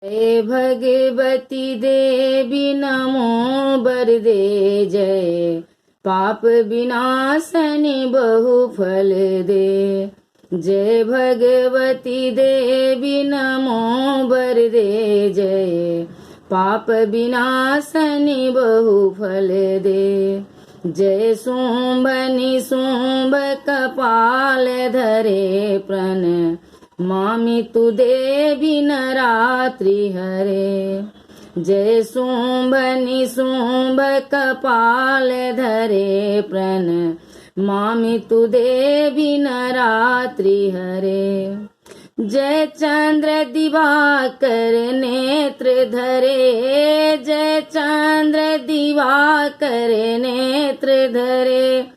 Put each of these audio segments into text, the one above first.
जय भगवती देवी नमो बरदे जय पाप विनाशनि बहु फल दे। जय भगवती देवी नमो बरदे जय पाप विनाशनि बहु फल दे। जय शुंभ निशुंभ कपाल धरे प्रण मामि तु देवी नरात्रि हरे। जय शुंभ निशुंभ कपाल धरे प्रण मामि तु देवी नरात्रि हरे। जय चंद्र दिवाकर नेत्र धरे जय चंद्र दिवाकर नेत्र धरे।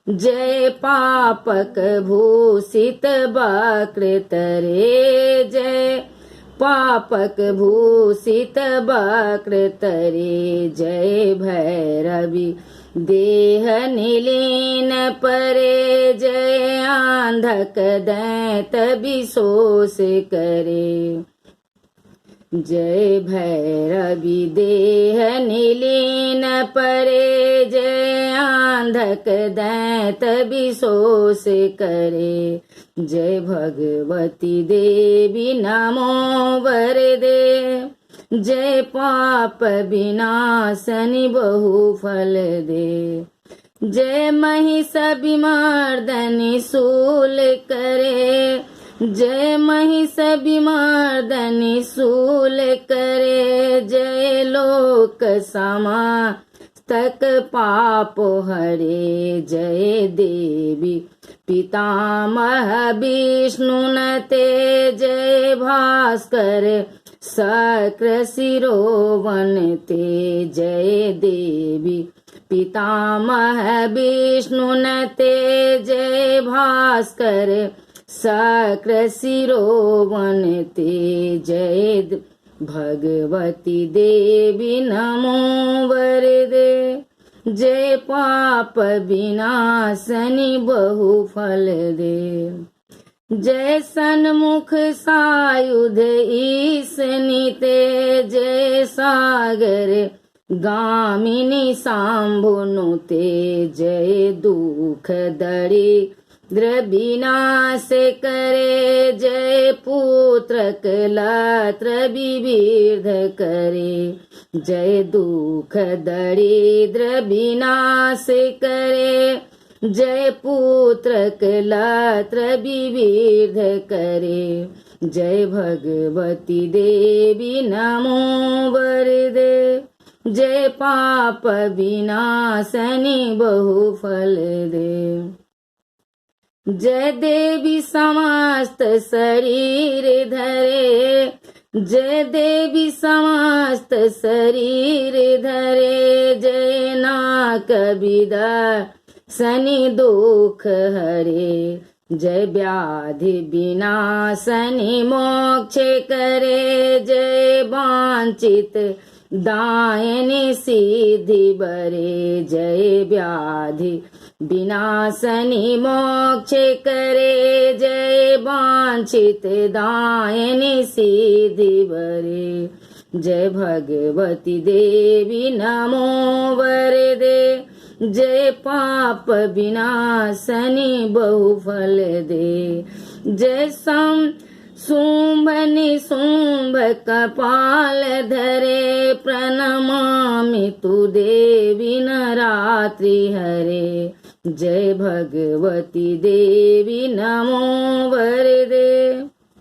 जय पापक भूषित वक्र तरे जय पापक भूषित वक्र तरे। जय भैरवी देह निलीन परे जय आंधक दैत विशोष करे। जय भैरवी देह निलीन परे जय आंधक दैत विशोष करे। जय भगवती देवी नमो वरदे जय पाप विनाशनि बहु फल दे। जय महिष विमर्दनि शूल करे जय महिष विमर्दनि शूल करे। जय लोक समस्तक पाप हरे। जय देवी पितामह विष्णुनते जय भास्कर शक्र शिरोवनते। जय देवी पितामह विष्णुनते जय भास्कर शक्र शिरोवनते। जय भगवती देवी नमो वरदे जय पाप विनाशनि बहु फल दे। जय सन्मुख सायुध ईशनिते जय सागर गामिनी शांभुनुते। जय दुख दरिद्र विनाश करे जय पुत्र कलत्र विविध करे। जय दुख दरिद्र विनाश करे जय पुत्र कलत्र विविध करे। जय भगवती देवी नमो वरदे जय पाप विनाशनि बहु फल दे। जय देवी समस्त शरीर धरे जय देवी समस्त शरीर धरे। जय नाक विनाशनि दुख हरे। जय व्याधि विनाशनि मोक्ष करे। जय वांछित दायनि सिद्धि बरे। जय व्याधि विनाशनि मोक्ष करे जय वांछित दायनि सिद्धि बरे। जय भगवती देवी नमो वरदे जय पाप विनाशनि बहु फल दे। जय शुंभ निशुंभ कपाल धरे प्रणमामि तु देवी नरात्रि हरे। जय भगवती देवी नमो वरदे।